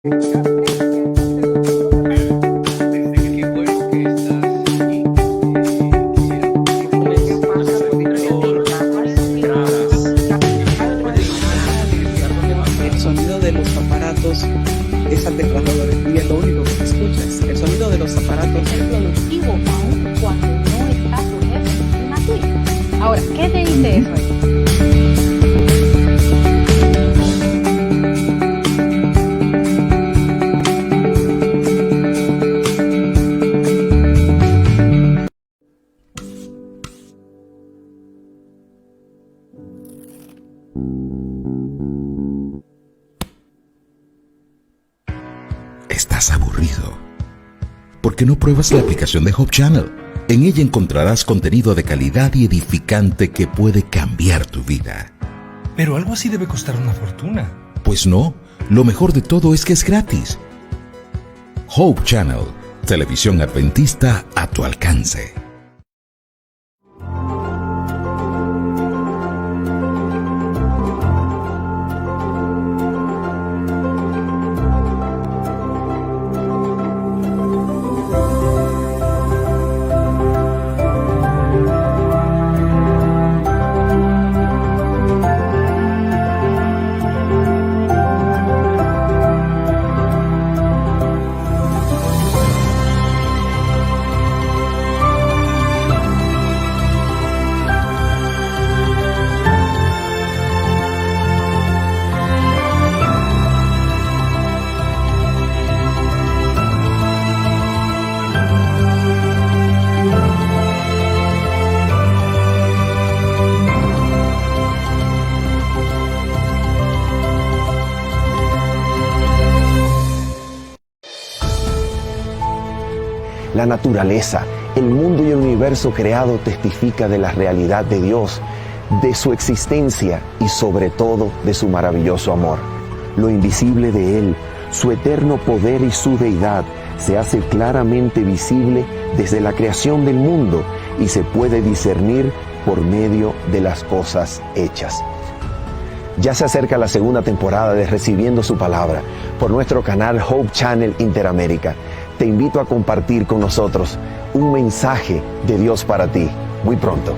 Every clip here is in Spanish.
El sonido de los aparatos es aterrador y es lo único que escuchas. El sonido de los aparatos Es productivo aún cuando no está tu jefe encima tuyo. Ahora, ¿qué te dice eso? ¿Estás aburrido? ¿Por qué no pruebas la aplicación de Hope Channel? En ella encontrarás contenido de calidad y edificante que puede cambiar tu vida. Pero algo así debe costar una fortuna. Pues no, lo mejor de todo es que es gratis. Hope Channel, televisión adventista a tu alcance. La naturaleza, el mundo y el universo creado testifica de la realidad de Dios, de su existencia y sobre todo de su maravilloso amor. Lo invisible de Él, su eterno poder y su deidad se hace claramente visible desde la creación del mundo y se puede discernir por medio de las cosas hechas. Ya se acerca la segunda temporada de Recibiendo su Palabra por nuestro canal Hope Channel Interamérica. Te invito a compartir con nosotros un mensaje de Dios para ti muy pronto.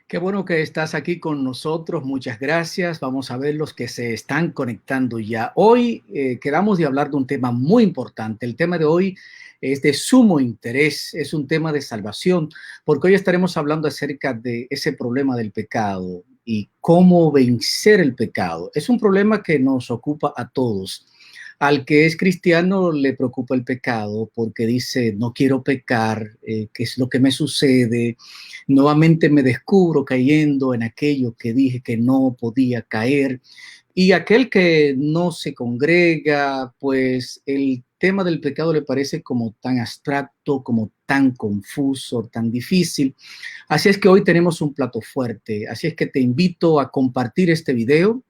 Qué bueno que estás aquí con nosotros, muchas gracias. Vamos a ver los que se están conectando ya. Hoy quedamos de hablar de un tema muy importante. El tema de hoy es de sumo interés, es un tema de salvación, porque hoy estaremos hablando acerca de ese problema del pecado y cómo vencer el pecado. Es un problema que nos ocupa a todos. Al que es cristiano le preocupa el pecado porque dice, no quiero pecar, ¿qué es lo que me sucede? Nuevamente me descubro cayendo en aquello que dije que no podía caer. Y aquel que no se congrega, pues el tema del pecado le parece como tan abstracto, como tan confuso, tan difícil. Así es que hoy tenemos un plato fuerte. Así es que te invito a compartir este video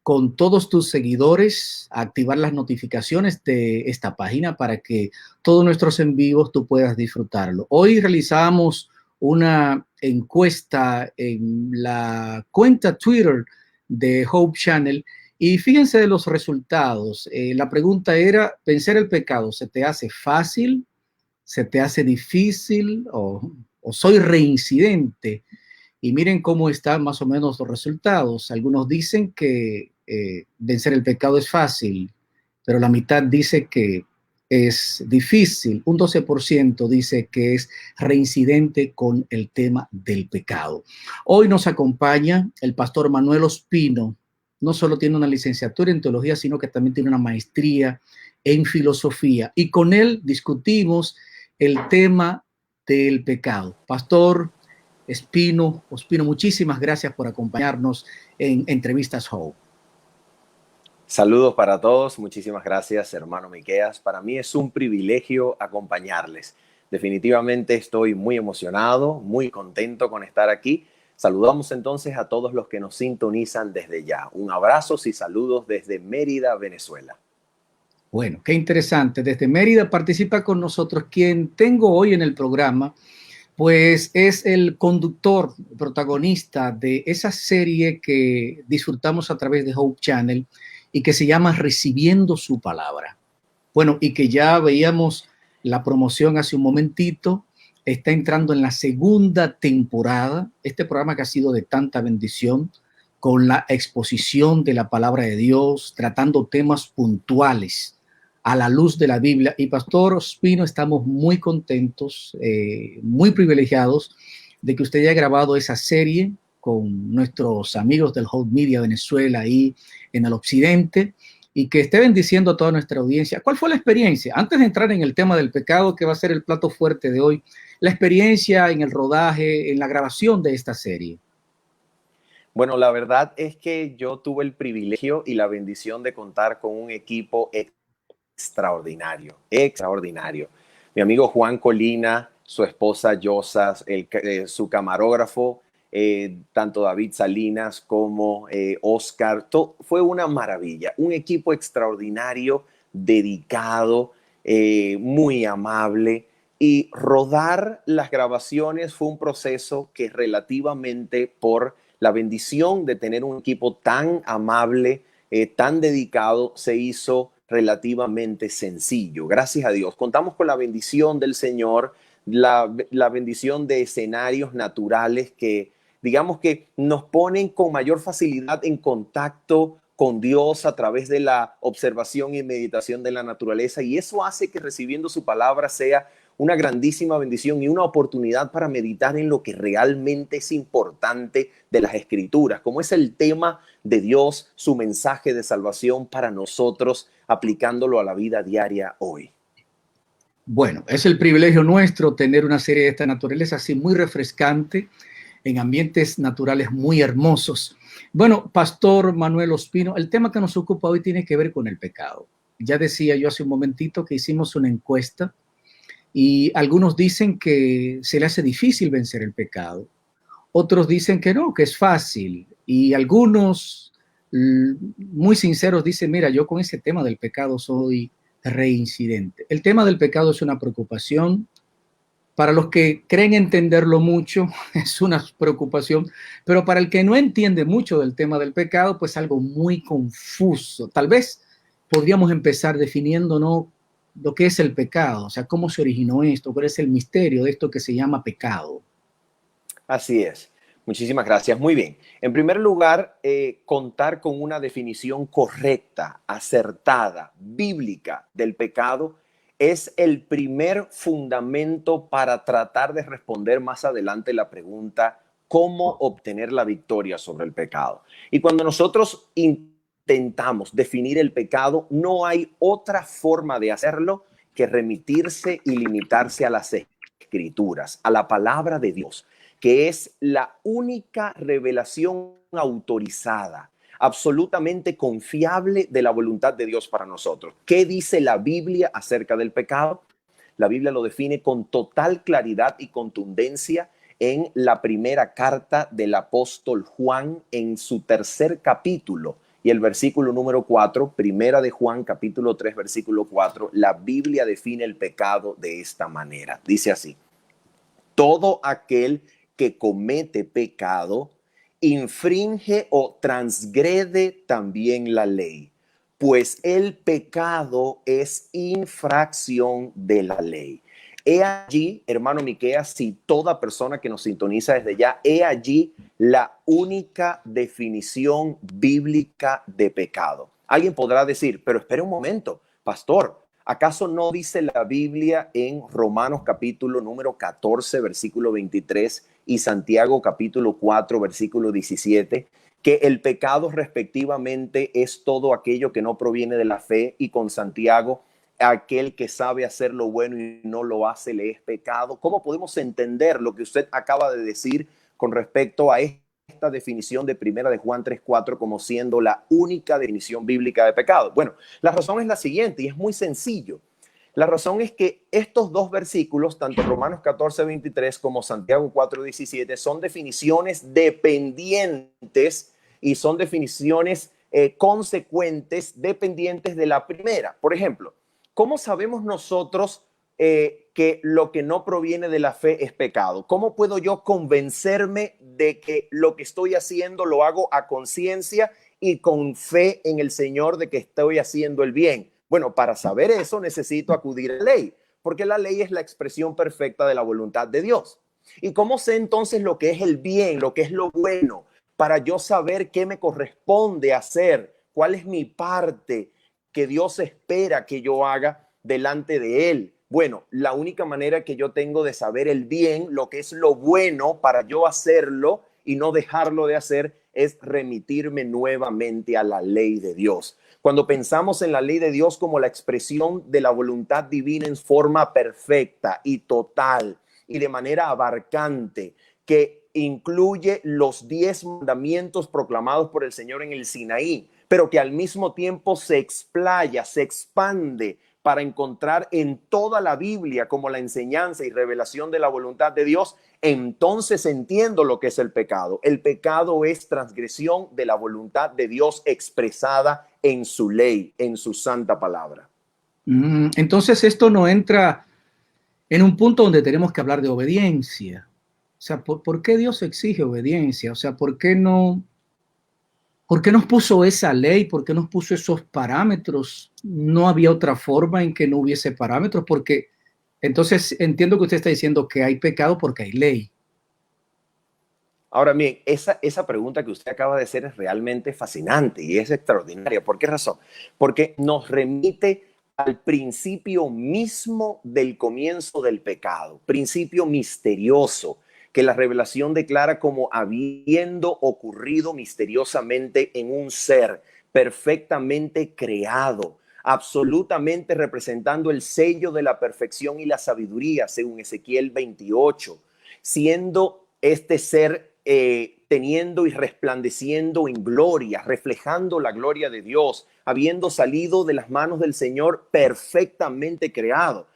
con todos tus seguidores, a activar las notificaciones de esta página para que todos nuestros en vivos tú puedas disfrutarlo. Hoy realizamos una encuesta en la cuenta Twitter de Hope Channel y fíjense de los resultados. La pregunta era, ¿vencer el pecado se te hace fácil? ¿Se te hace difícil? ¿O soy reincidente? Y miren cómo están más o menos los resultados. Algunos dicen que vencer el pecado es fácil, pero la mitad dice que es difícil. Un 12% dice que es reincidente con el tema del pecado. Hoy nos acompaña el pastor Manuel Ospino. No solo tiene una licenciatura en teología, sino que también tiene una maestría en filosofía. Y con él discutimos el tema del pecado. Pastor Ospino, muchísimas gracias por acompañarnos en Entrevistas Hope. Saludos para todos, muchísimas gracias, hermano Miqueas. Para mí es un privilegio acompañarles. Definitivamente estoy muy emocionado, muy contento con estar aquí. Saludamos entonces a todos los que nos sintonizan desde ya. Un abrazo y saludos desde Mérida, Venezuela. Bueno, qué interesante. Desde Mérida participa con nosotros quien tengo hoy en el programa, pues es el conductor, protagonista de esa serie que disfrutamos a través de Hope Channel y que se llama Recibiendo su Palabra. Bueno, y que ya veíamos la promoción hace un momentito, está entrando en la segunda temporada, este programa que ha sido de tanta bendición, con la exposición de la palabra de Dios, tratando temas puntuales a la luz de la Biblia. Y Pastor Ospino, estamos muy contentos, muy privilegiados de que usted haya grabado esa serie con nuestros amigos del Hope Media Venezuela ahí en el occidente y que esté bendiciendo a toda nuestra audiencia. ¿Cuál fue la experiencia? Antes de entrar en el tema del pecado, que va a ser el plato fuerte de hoy, la experiencia en el rodaje, en la grabación de esta serie. Bueno, la verdad es que yo tuve el privilegio y la bendición de contar con un equipo extraordinario, extraordinario. Mi amigo Juan Colina, su esposa Yosas, su camarógrafo, tanto David Salinas como Oscar, fue una maravilla, un equipo extraordinario, dedicado, muy amable, y rodar las grabaciones fue un proceso que relativamente por la bendición de tener un equipo tan amable, tan dedicado, se hizo relativamente sencillo. Gracias a Dios. Contamos con la bendición del Señor, la bendición de escenarios naturales que, digamos que nos ponen con mayor facilidad en contacto con Dios a través de la observación y meditación de la naturaleza, y eso hace que recibiendo su palabra sea una grandísima bendición y una oportunidad para meditar en lo que realmente es importante de las Escrituras, como es el tema de Dios, su mensaje de salvación para nosotros, aplicándolo a la vida diaria hoy. Bueno, es el privilegio nuestro tener una serie de esta naturaleza así muy refrescante, en ambientes naturales muy hermosos. Bueno, Pastor Manuel Ospino, el tema que nos ocupa hoy tiene que ver con el pecado. Ya decía yo hace un momentito que hicimos una encuesta y algunos dicen que se le hace difícil vencer el pecado. Otros dicen que no, que es fácil. Y algunos muy sinceros dicen, mira, yo con ese tema del pecado soy reincidente. El tema del pecado es una preocupación. Para los que creen entenderlo mucho, es una preocupación, pero para el que no entiende mucho del tema del pecado, pues algo muy confuso. Tal vez podríamos empezar definiendo, ¿no?, lo que es el pecado, o sea, cómo se originó esto, cuál es el misterio de esto que se llama pecado. Así es. Muchísimas gracias. Muy bien. En primer lugar, contar con una definición correcta, acertada, bíblica del pecado es el primer fundamento para tratar de responder más adelante la pregunta, ¿cómo obtener la victoria sobre el pecado? Y cuando nosotros intentamos definir el pecado, no hay otra forma de hacerlo que remitirse y limitarse a las Escrituras, a la palabra de Dios, que es la única revelación autorizada, absolutamente confiable de la voluntad de Dios para nosotros. ¿Qué dice la Biblia acerca del pecado? La Biblia lo define con total claridad y contundencia en la primera carta del apóstol Juan, en su tercer capítulo. Y el versículo número 4, primera de Juan, capítulo 3, versículo 4, la Biblia define el pecado de esta manera. Dice así: todo aquel que comete pecado infringe o transgrede también la ley, pues el pecado es infracción de la ley. He allí, hermano Miqueas, si toda persona que nos sintoniza desde ya, he allí la única definición bíblica de pecado. Alguien podrá decir, pero espera un momento, pastor, ¿acaso no dice la Biblia en Romanos capítulo número 14, versículo 23 y Santiago capítulo 4, versículo 17, que el pecado respectivamente es todo aquello que no proviene de la fe, y con Santiago, aquel que sabe hacer lo bueno y no lo hace le es pecado? ¿Cómo podemos entender lo que usted acaba de decir con respecto a esta definición de primera de Juan 3:4 como siendo la única definición bíblica de pecado? Bueno, la razón es la siguiente, y es muy sencillo. La razón es que estos dos versículos, tanto Romanos 14:23 como Santiago 4:17, son definiciones dependientes y son definiciones consecuentes dependientes de la primera. Por ejemplo, ¿cómo sabemos nosotros que lo que no proviene de la fe es pecado? ¿Cómo puedo yo convencerme de que lo que estoy haciendo lo hago a conciencia y con fe en el Señor de que estoy haciendo el bien? Bueno, para saber eso necesito acudir a la ley, porque la ley es la expresión perfecta de la voluntad de Dios. ¿Y cómo sé entonces lo que es el bien, lo que es lo bueno, para yo saber qué me corresponde hacer? ¿Cuál es mi parte que Dios espera que yo haga delante de Él? Bueno, la única manera que yo tengo de saber el bien, lo que es lo bueno para yo hacerlo y no dejarlo de hacer, es remitirme nuevamente a la ley de Dios. Cuando pensamos en la ley de Dios como la expresión de la voluntad divina en forma perfecta y total y de manera abarcante, que incluye los 10 mandamientos proclamados por el Señor en el Sinaí, pero que al mismo tiempo se explaya, se expande para encontrar en toda la Biblia como la enseñanza y revelación de la voluntad de Dios, entonces entiendo lo que es el pecado. El pecado es transgresión de la voluntad de Dios expresada en su ley, en su santa palabra. Entonces esto no entra en un punto donde tenemos que hablar de obediencia. O sea, ¿por qué Dios exige obediencia? O sea, ¿por qué nos puso esa ley? ¿Por qué nos puso esos parámetros? ¿No había otra forma en que no hubiese parámetros? Porque entonces entiendo que usted está diciendo que hay pecado porque hay ley. Ahora bien, esa pregunta que usted acaba de hacer es realmente fascinante y es extraordinaria. ¿Por qué razón? Porque nos remite al principio mismo del comienzo del pecado, principio misterioso que la revelación declara como habiendo ocurrido misteriosamente en un ser perfectamente creado, absolutamente representando el sello de la perfección y la sabiduría, según Ezequiel 28, siendo este ser teniendo y resplandeciendo en gloria, reflejando la gloria de Dios, habiendo salido de las manos del Señor perfectamente creado.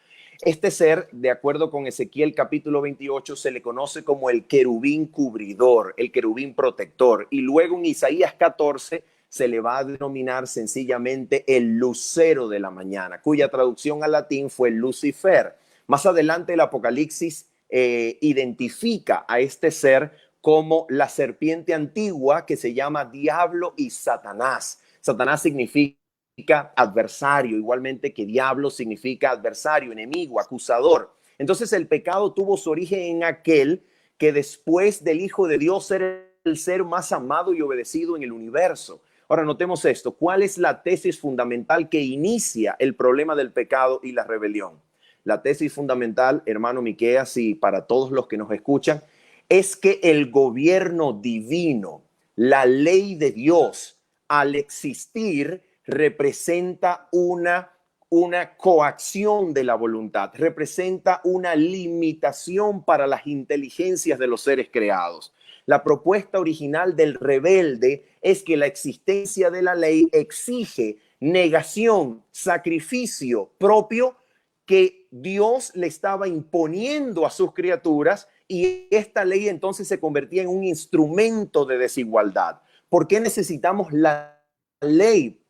Este ser, de acuerdo con Ezequiel capítulo 28, se le conoce como el querubín cubridor, el querubín protector. Y luego en Isaías 14 se le va a denominar sencillamente el lucero de la mañana, cuya traducción al latín fue Lucifer. Más adelante el Apocalipsis identifica a este ser como la serpiente antigua que se llama Diablo y Satanás. Satanás significa adversario, igualmente que diablo significa adversario, enemigo, acusador. Entonces el pecado tuvo su origen en aquel que después del Hijo de Dios era el ser más amado y obedecido en el universo. Ahora notemos esto, ¿cuál es la tesis fundamental que inicia el problema del pecado y la rebelión? La tesis fundamental, hermano Miqueas, y para todos los que nos escuchan, es que el gobierno divino, la ley de Dios, al existir, representa una coacción de la voluntad, representa una limitación para las inteligencias de los seres creados. La propuesta original del rebelde es que la existencia de la ley exige negación, sacrificio propio que Dios le estaba imponiendo a sus criaturas, y esta ley entonces se convertía en un instrumento de desigualdad. ¿Por qué necesitamos la ley?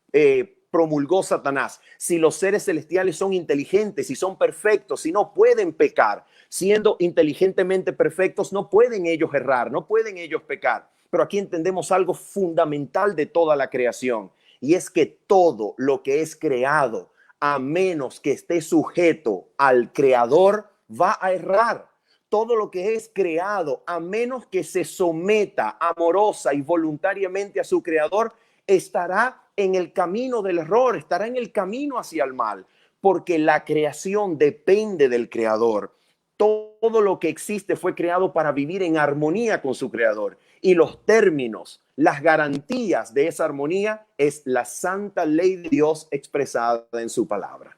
Promulgó Satanás. Si los seres celestiales son inteligentes y son perfectos y no pueden pecar, siendo inteligentemente perfectos, no pueden ellos errar, no pueden ellos pecar. Pero aquí entendemos algo fundamental de toda la creación, y es que todo lo que es creado, a menos que esté sujeto al creador, va a errar. Todo lo que es creado, a menos que se someta amorosa y voluntariamente a su creador, estará en el camino del error, estará en el camino hacia el mal, porque la creación depende del creador. Todo lo que existe fue creado para vivir en armonía con su creador, y los términos, las garantías de esa armonía es la santa ley de Dios expresada en su palabra.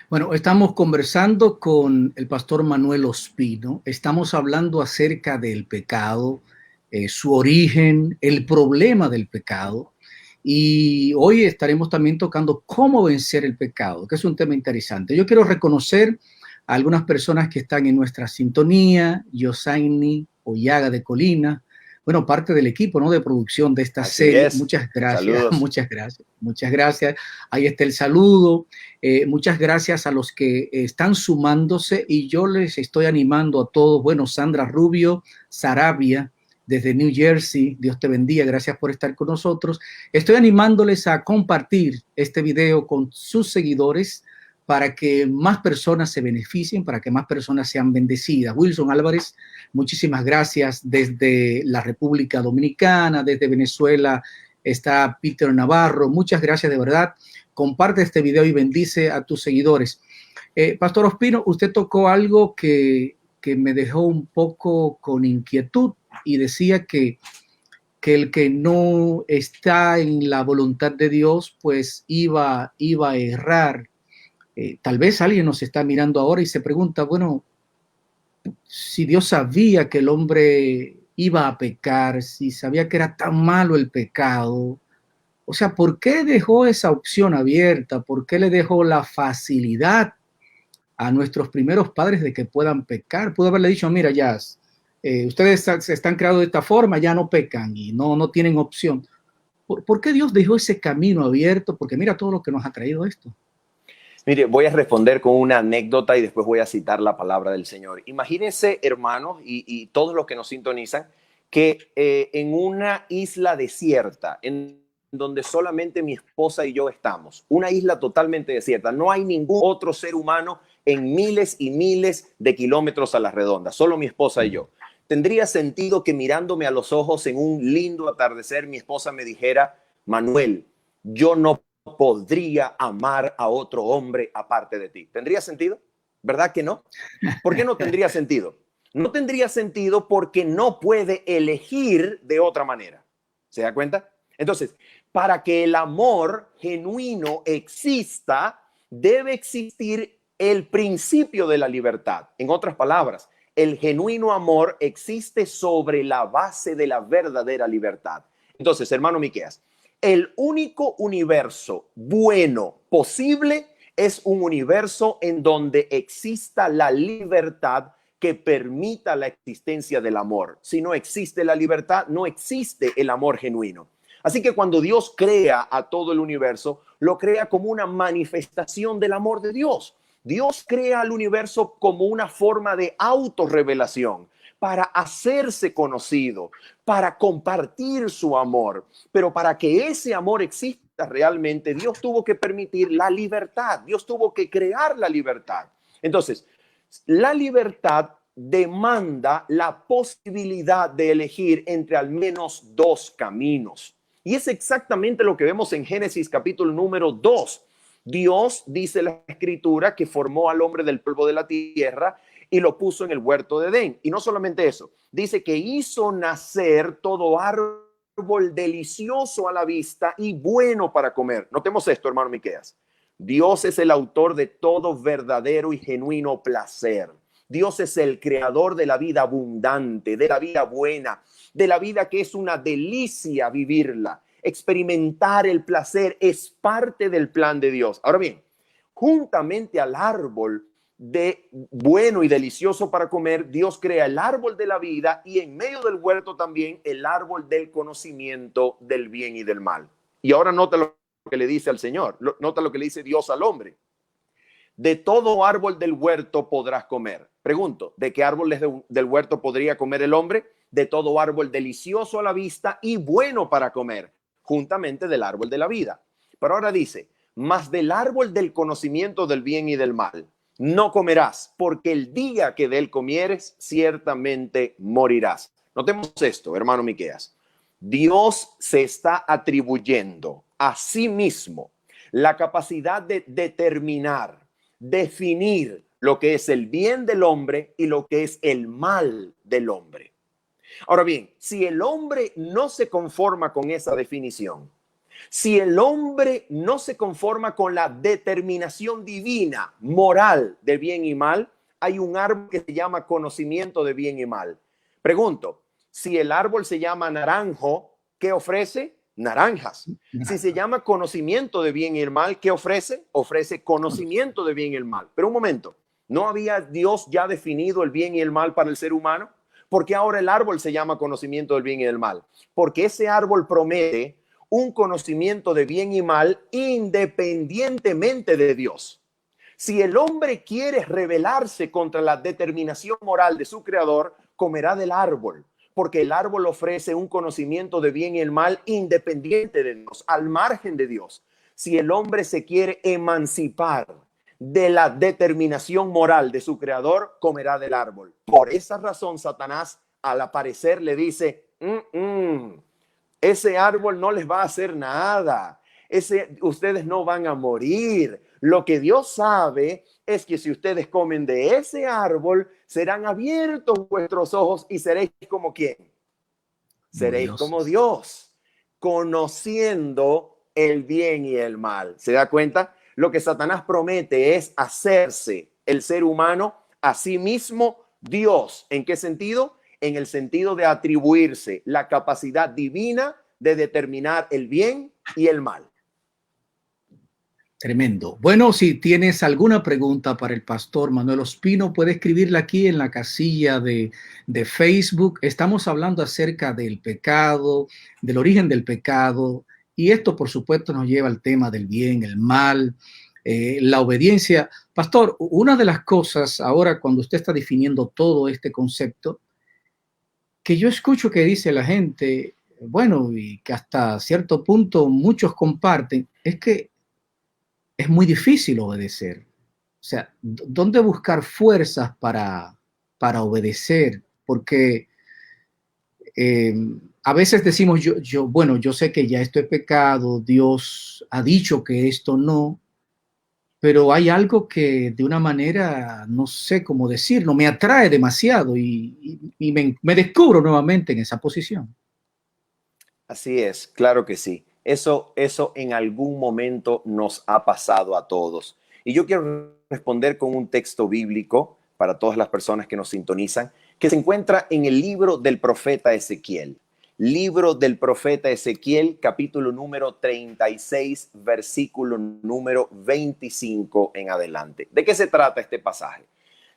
Bueno, estamos conversando con el pastor Manuel Ospino. Estamos hablando acerca del pecado, su origen, el problema del pecado. Y hoy estaremos también tocando cómo vencer el pecado, que es un tema interesante. Yo quiero reconocer a algunas personas que están en nuestra sintonía: Yosaini Ollaga de Colina, bueno, parte del equipo, ¿no?, de producción de esta Así serie. es. Muchas gracias, Saludos. muchas gracias, muchas gracias. Ahí está el saludo. Muchas gracias a los que están sumándose y yo les estoy animando a todos. Bueno, Sandra Rubio, Sarabia, desde New Jersey, Dios te bendiga, gracias por estar con nosotros. Estoy animándoles a compartir este video con sus seguidores para que más personas se beneficien, para que más personas sean bendecidas. Wilson Álvarez, muchísimas gracias desde la República Dominicana, desde Venezuela está Peter Navarro, muchas gracias de verdad. Comparte este video y bendice a tus seguidores. Pastor Ospino, usted tocó algo que me dejó un poco con inquietud y decía que el que no está en la voluntad de Dios, pues iba a errar. Tal vez alguien nos está mirando ahora y se pregunta, bueno, si Dios sabía que el hombre iba a pecar, si sabía que era tan malo el pecado, o sea, ¿por qué dejó esa opción abierta? ¿Por qué le dejó la facilidad a nuestros primeros padres de que puedan pecar? Pudo haberle dicho, mira, ya, ustedes se están creados de esta forma, ya no pecan y no tienen opción. ¿Por qué Dios dejó ese camino abierto? Porque mira todo lo que nos ha traído esto. Mire, voy a responder con una anécdota y después voy a citar la palabra del Señor. Imagínense, hermanos, y todos los que nos sintonizan, que en una isla desierta, en donde solamente mi esposa y yo estamos, una isla totalmente desierta, no hay ningún otro ser humano en miles y miles de kilómetros a la redonda, solo mi esposa y yo. ¿Tendría sentido que mirándome a los ojos en un lindo atardecer, mi esposa me dijera, Manuel, yo no podría amar a otro hombre aparte de ti? ¿Tendría sentido? ¿Verdad que no? ¿Por qué no tendría sentido? No tendría sentido porque no puede elegir de otra manera. ¿Se da cuenta? Entonces, para que el amor genuino exista, debe existir el principio de la libertad. En otras palabras, el genuino amor existe sobre la base de la verdadera libertad. Entonces, hermano Miqueas, el único universo bueno posible es un universo en donde exista la libertad que permita la existencia del amor. Si no existe la libertad, no existe el amor genuino. Así que cuando Dios crea a todo el universo, lo crea como una manifestación del amor de Dios. Dios crea al universo como una forma de autorrevelación, para hacerse conocido, para compartir su amor. Pero para que ese amor exista realmente, Dios tuvo que permitir la libertad. Dios tuvo que crear la libertad. Entonces, la libertad demanda la posibilidad de elegir entre al menos dos caminos. Y es exactamente lo que vemos en Génesis capítulo número 2. Dios, dice la Escritura, que formó al hombre del polvo de la tierra y lo puso en el huerto de Edén. Y no solamente eso, dice que hizo nacer todo árbol delicioso a la vista y bueno para comer. Notemos esto, hermano Miqueas. Dios es el autor de todo verdadero y genuino placer. Dios es el creador de la vida abundante, de la vida buena, de la vida que es una delicia vivirla. Experimentar el placer es parte del plan de Dios. Ahora bien, juntamente al árbol de bueno y delicioso para comer, Dios crea el árbol de la vida y en medio del huerto también el árbol del conocimiento del bien y del mal. Y ahora nota lo que le dice al Señor, nota lo que le dice Dios al hombre. De todo árbol del huerto podrás comer. Pregunto, ¿de qué árboles del huerto podría comer el hombre? De todo árbol delicioso a la vista y bueno para comer, juntamente del árbol de la vida. Pero ahora dice, mas del árbol del conocimiento del bien y del mal no comerás, porque el día que de él comieres, ciertamente morirás. Notemos esto, hermano Miqueas. Dios se está atribuyendo a sí mismo la capacidad de determinar, definir lo que es el bien del hombre y lo que es el mal del hombre. Ahora bien, si el hombre no se conforma con esa definición, si el hombre no se conforma con la determinación divina, moral de bien y mal, hay un árbol que se llama conocimiento de bien y mal. Pregunto, si el árbol se llama naranjo, ¿qué ofrece? Naranjas. Si se llama conocimiento de bien y el mal, ¿qué ofrece? Ofrece conocimiento de bien y el mal. Pero un momento, ¿no había Dios ya definido el bien y el mal para el ser humano? ¿Por qué ahora el árbol se llama conocimiento del bien y del mal? Porque ese árbol promete un conocimiento de bien y mal independientemente de Dios. Si el hombre quiere rebelarse contra la determinación moral de su creador, comerá del árbol, porque el árbol ofrece un conocimiento de bien y el mal independiente de Dios, al margen de Dios. Si el hombre se quiere emancipar de la determinación moral de su creador, comerá del árbol. Por esa razón, Satanás, al aparecer, le dice, ese árbol no les va a hacer nada. Ustedes no van a morir. Lo que Dios sabe es que si ustedes comen de ese árbol, serán abiertos vuestros ojos y seréis como ¿quién? Seréis como Dios, conociendo el bien y el mal. ¿Se da cuenta? Lo que Satanás promete es hacerse el ser humano a sí mismo Dios. ¿En qué sentido? En el sentido de atribuirse la capacidad divina de determinar el bien y el mal. Tremendo. Bueno, si tienes alguna pregunta para el pastor Manuel Ospino, puede escribirla aquí en la casilla de Facebook. Estamos hablando acerca del pecado, del origen del pecado, y esto, por supuesto, nos lleva al tema del bien, el mal, la obediencia. Pastor, una de las cosas ahora cuando usted está definiendo todo este concepto, que yo escucho que dice la gente, bueno, y que hasta cierto punto muchos comparten, es que es muy difícil obedecer. O sea, ¿dónde buscar fuerzas para obedecer? Porque a veces decimos, yo sé que ya esto es pecado, Dios ha dicho que esto no, pero hay algo que de una manera, no sé cómo decirlo, me atrae demasiado y me descubro nuevamente en esa posición. Así es, claro que sí. Eso en algún momento nos ha pasado a todos. Y yo quiero responder con un texto bíblico para todas las personas que nos sintonizan, que se encuentra en el libro del profeta Ezequiel. Libro del profeta Ezequiel, capítulo número 36, versículo número 25 en adelante. ¿De qué se trata este pasaje?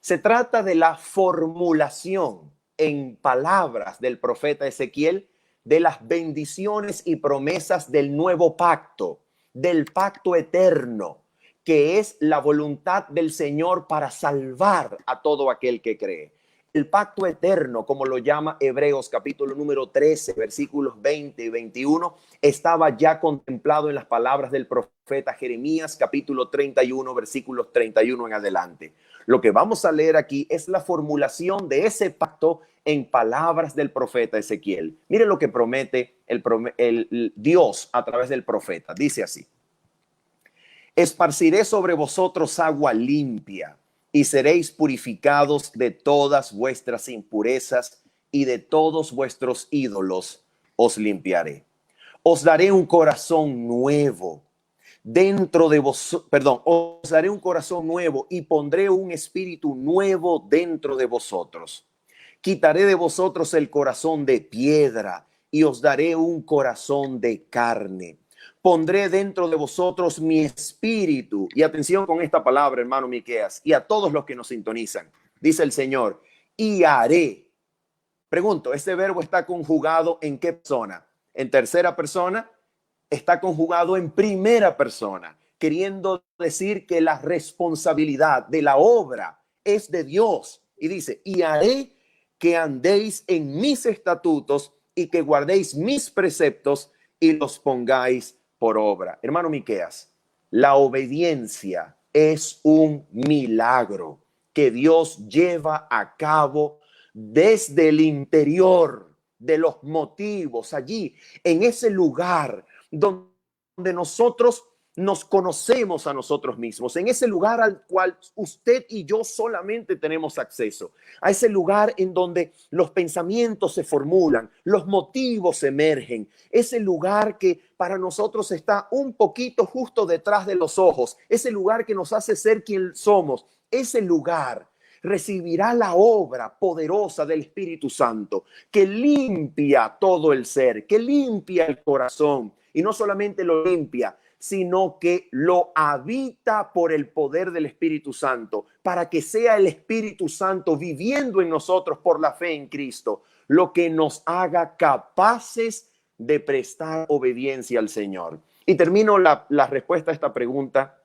Se trata de la formulación en palabras del profeta Ezequiel de las bendiciones y promesas del nuevo pacto, del pacto eterno, que es la voluntad del Señor para salvar a todo aquel que cree. El pacto eterno, como lo llama Hebreos capítulo número 13, versículos 20 y 21, estaba ya contemplado en las palabras del profeta Jeremías capítulo 31, versículos 31 en adelante. Lo que vamos a leer aquí es la formulación de ese pacto en palabras del profeta Ezequiel. Miren lo que promete el Dios a través del profeta. Dice así: esparciré sobre vosotros agua limpia y seréis purificados de todas vuestras impurezas y de todos vuestros ídolos os limpiaré. Os daré un corazón nuevo os daré un corazón nuevo y pondré un espíritu nuevo dentro de vosotros. Quitaré de vosotros el corazón de piedra y os daré un corazón de carne. Pondré dentro de vosotros mi espíritu. Y atención con esta palabra, hermano Miqueas, y a todos los que nos sintonizan. Dice el Señor, y haré. Pregunto, ¿este verbo está conjugado en qué persona? ¿En tercera persona? Está conjugado en primera persona, queriendo decir que la responsabilidad de la obra es de Dios. Y dice, y haré que andéis en mis estatutos y que guardéis mis preceptos y los pongáis por obra. Hermano Miqueas, la obediencia es un milagro que Dios lleva a cabo desde el interior de los motivos, allí, en ese lugar donde nosotros nos conocemos a nosotros mismos, en ese lugar al cual usted y yo solamente tenemos acceso, a ese lugar en donde los pensamientos se formulan, los motivos emergen, ese lugar que para nosotros está un poquito justo detrás de los ojos, ese lugar que nos hace ser quien somos, ese lugar recibirá la obra poderosa del Espíritu Santo que limpia todo el ser, que limpia el corazón. Y no solamente lo limpia, sino que lo habita por el poder del Espíritu Santo, para que sea el Espíritu Santo viviendo en nosotros por la fe en Cristo, lo que nos haga capaces de prestar obediencia al Señor. Y termino la respuesta a esta pregunta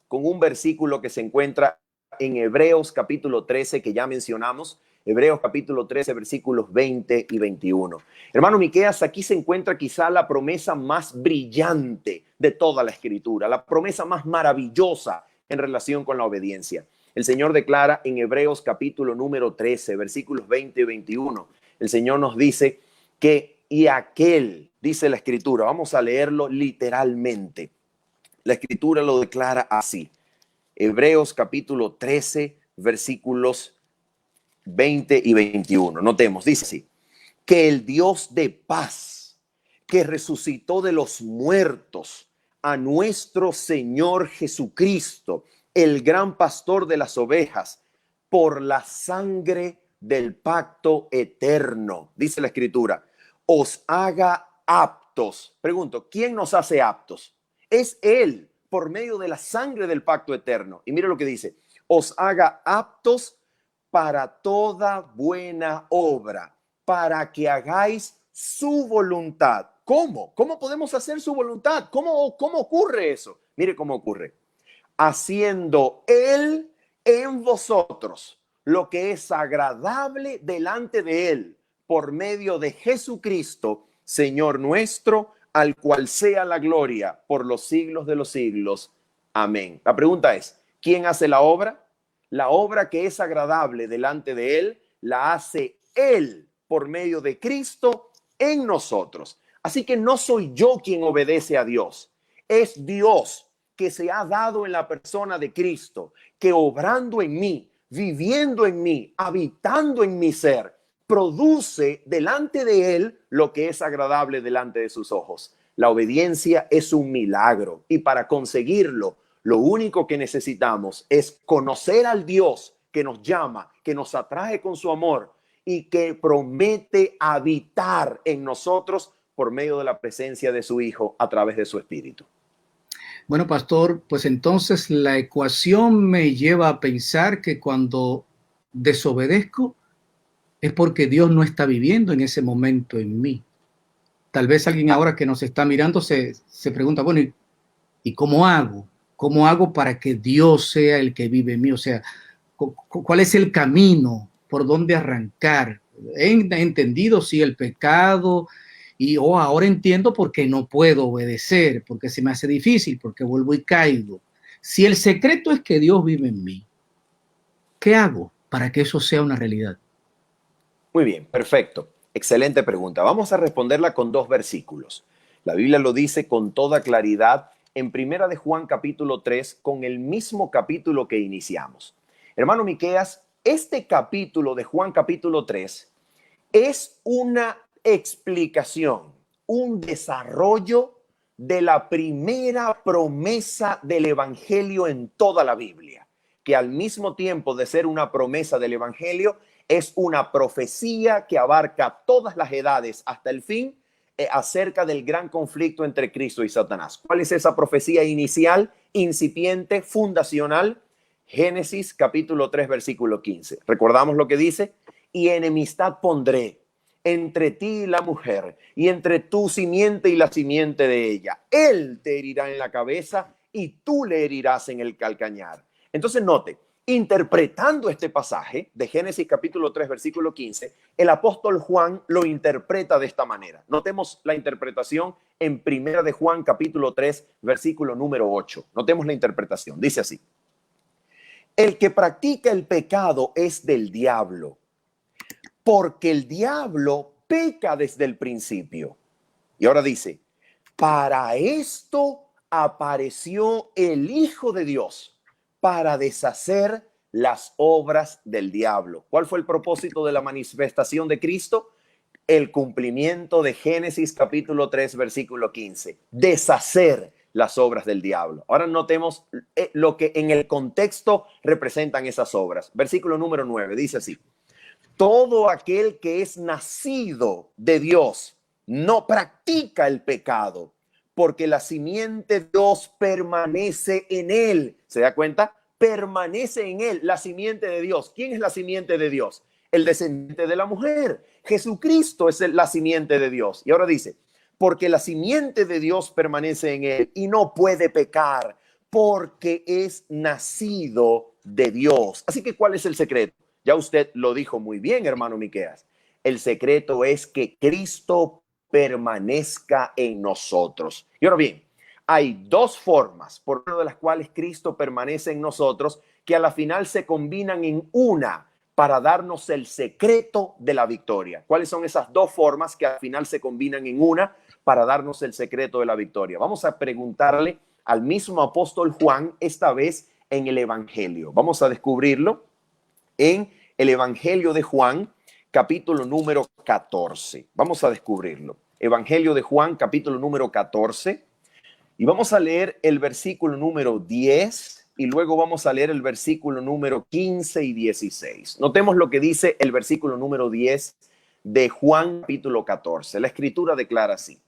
con un versículo que se encuentra en Hebreos capítulo 13, que ya mencionamos. Hebreos capítulo 13, versículos 20 y 21. Hermano Miqueas, aquí se encuentra quizá la promesa más brillante de toda la Escritura, la promesa más maravillosa en relación con la obediencia. El Señor declara en Hebreos capítulo número 13, versículos 20 y 21. El Señor nos dice que, y aquel, dice la Escritura, vamos a leerlo literalmente. La Escritura lo declara así. Hebreos capítulo 13, versículos 20 y 21. Notemos, dice así: que el Dios de paz, que resucitó de los muertos a nuestro Señor Jesucristo, el gran pastor de las ovejas, por la sangre del pacto eterno, dice la Escritura, os haga aptos. Pregunto, ¿quién nos hace aptos? Es Él, por medio de la sangre del pacto eterno. Y mire lo que dice: os haga aptos para toda buena obra, para que hagáis su voluntad. ¿Cómo? ¿Cómo podemos hacer su voluntad? ¿Cómo ocurre eso? Mire cómo ocurre. Haciendo Él en vosotros lo que es agradable delante de Él, por medio de Jesucristo, Señor nuestro, al cual sea la gloria por los siglos de los siglos. Amén. La pregunta es, ¿quién hace la obra? La obra que es agradable delante de Él, la hace Él por medio de Cristo en nosotros. Así que no soy yo quien obedece a Dios. Es Dios que se ha dado en la persona de Cristo, que obrando en mí, viviendo en mí, habitando en mi ser, produce delante de Él lo que es agradable delante de sus ojos. La obediencia es un milagro y para conseguirlo, lo único que necesitamos es conocer al Dios que nos llama, que nos atrae con su amor y que promete habitar en nosotros por medio de la presencia de su Hijo a través de su Espíritu. Bueno, pastor, pues entonces la ecuación me lleva a pensar que cuando desobedezco es porque Dios no está viviendo en ese momento en mí. Tal vez alguien ahora que nos está mirando se pregunta, bueno, ¿y cómo hago? ¿Cómo hago para que Dios sea el que vive en mí? O sea, ¿cuál es el camino? ¿Por dónde arrancar? He entendido, sí, el pecado y ahora entiendo por qué no puedo obedecer, porque se me hace difícil, porque vuelvo y caigo. Si el secreto es que Dios vive en mí, ¿qué hago para que eso sea una realidad? Muy bien, perfecto. Excelente pregunta. Vamos a responderla con dos versículos. La Biblia lo dice con toda claridad en Primera de Juan capítulo 3, con el mismo capítulo que iniciamos. Hermano Miqueas, este capítulo de Juan capítulo 3 es una explicación, un desarrollo de la primera promesa del Evangelio en toda la Biblia, que al mismo tiempo de ser una promesa del Evangelio, es una profecía que abarca todas las edades hasta el fin acerca del gran conflicto entre Cristo y Satanás. ¿Cuál es esa profecía inicial, incipiente, fundacional? Génesis capítulo 3, versículo 15. ¿Recordamos lo que dice? Y enemistad pondré entre ti y la mujer, y entre tu simiente y la simiente de ella. Él te herirá en la cabeza y tú le herirás en el calcañar. Entonces note, interpretando este pasaje de Génesis capítulo 3, versículo 15, el apóstol Juan lo interpreta de esta manera. Notemos la interpretación en Primera de Juan capítulo 3, versículo número 8. Notemos la interpretación. Dice así: el que practica el pecado es del diablo, porque el diablo peca desde el principio. Y ahora dice, para esto apareció el Hijo de Dios, para deshacer las obras del diablo. ¿Cuál fue el propósito de la manifestación de Cristo? El cumplimiento de Génesis capítulo 3, versículo 15. Deshacer las obras del diablo. Ahora notemos lo que en el contexto representan esas obras. Versículo número 9 dice así: todo aquel que es nacido de Dios no practica el pecado, porque la simiente de Dios permanece en él. ¿Se da cuenta? Permanece en él, la simiente de Dios. ¿Quién es la simiente de Dios? El descendiente de la mujer. Jesucristo es la simiente de Dios. Y ahora dice, porque la simiente de Dios permanece en él y no puede pecar, porque es nacido de Dios. Así que, ¿cuál es el secreto? Ya usted lo dijo muy bien, hermano Miqueas. El secreto es que Cristo permanezca en nosotros. Y ahora bien, hay dos formas por medio de las cuales Cristo permanece en nosotros que a la final se combinan en una para darnos el secreto de la victoria. ¿Cuáles son esas dos formas que al final se combinan en una para darnos el secreto de la victoria? Vamos a preguntarle al mismo apóstol Juan, esta vez en el Evangelio. Vamos a descubrirlo en el Evangelio de Juan, capítulo número 14. Vamos a descubrirlo. Evangelio de Juan, capítulo número 14. Y vamos a leer el versículo número 10 y luego vamos a leer el versículo número 15 y 16. Notemos lo que dice el versículo número 10 de Juan, capítulo 14. La escritura declara así.